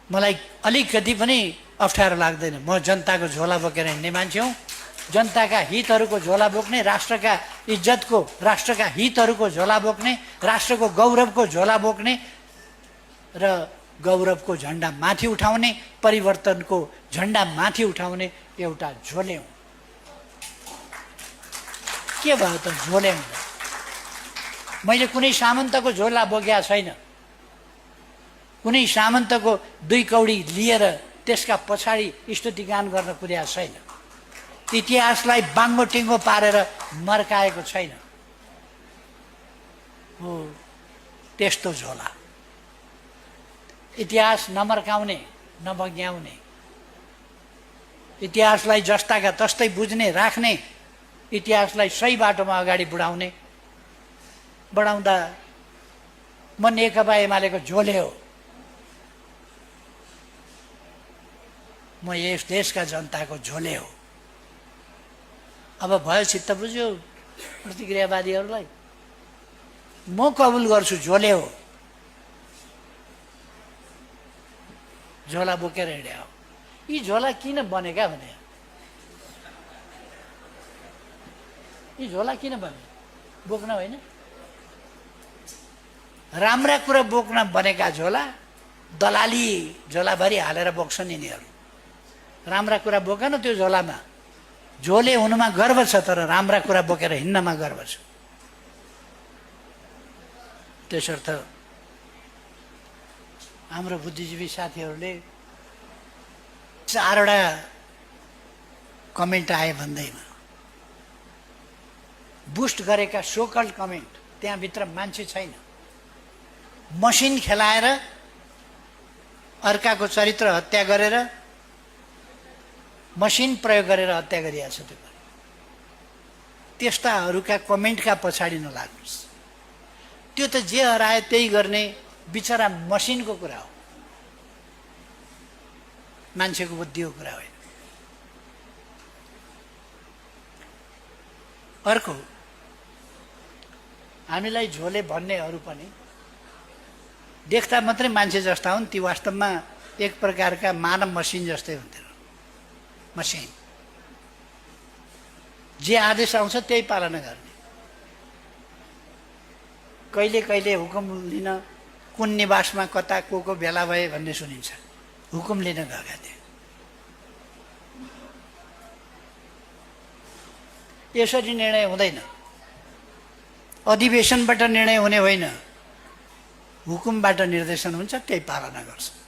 मलाई अलिकति पनि अप्ठ्यारो लाग्दैन। म जनताको झोला बोकेर हिँड्ने मान्छे हुँ। जनताका हितहरूको झोला बोक्ने, राष्ट्रका इज्जतको, राष्ट्रका हितहरूको झोला बोक्ने, राष्ट्रको गौरवको झोला बोक्ने र गौरवको झन्डा माथि उठाउने, परिवर्तनको झन्डा माथि उठाउने एउटा झोले हुँ। के भयो त झोले हुँदा? मैले कुनै सामन्तको झोला बोकेको छैन। कुनै सामन्तको 2 कौडी लिएर त्यसका पछाडि स्तुतिगान गर्न पुगेको छैन। इतिहासलाई बाङ्गो टिङ्गो पारेर मर्काएको छैन। हो त्यस्तो झोला। इतिहास नमर्काउने, नबग्याउने, इतिहासलाई जस्ताका तस्तै बुझ्ने, राख्ने, इतिहासलाई सही बाटोमा अगाडि बढाउँदा म नेकपा एमालेको झोले हो। म यस देशका जनताको झोले हो। अब भयो, चित्त बुझ्यो प्रतिक्रियावादीहरूलाई। म कबुल गर्छु झोले हो। झोला बोकेर हिँडे हो। यी झोला किन बनेका भने, यी झोला किन बने? बोक्न होइन, राम्रा कुरा बोक्न बनेका झोला। दलाली झोलाभरि हालेर बोक्छन् यिनीहरू। राम्रा कुरा बोकेन त्यो झोलामा। झोले हुनुमा गर्व छ, तर राम्रा कुरा बोकेर हिँड्नमा गर्व छ। त्यसर्थ हाम्रो बुद्धिजीवी साथीहरूले 4वटा कमेन्ट आए भन्दैमा बुस्ट गरेका सोकल्ड कमेन्ट, त्यहाँभित्र मान्छे छैन। मसिन खेलाएर अर्काको चरित्र हत्या गरेर, मसिन प्रयोग गरेर हत्या गरिएको छ। त्यो त्यस्ताहरूका कमेन्टका पछाडि नलाग्नुहोस्। त्यो त जे हरायो त्यही गर्ने बिचरा मसिनको कुरा हो, मान्छेको बुद्धिको कुरा होइन। अर्को, हामीलाई झोले भन्नेहरू पनि देख्दा मात्रै मान्छे जस्ता हुन्, ती वास्तवमा एक प्रकारका मानव मसिन जस्तै हुन्थेन। मसिन जे आदेश आउँछ त्यही पालना गर्ने। कहिले कहिले हुकुम लिन कुन निवासमा कता को भेला भए भन्ने सुनिन्छ। हुकुम लिन गएका थिए। यसरी निर्णय हुँदैन। अधिवेशनबाट निर्णय हुने होइन, हुकुमबाट निर्देशन हुन्छ, त्यही पालना गर्छ।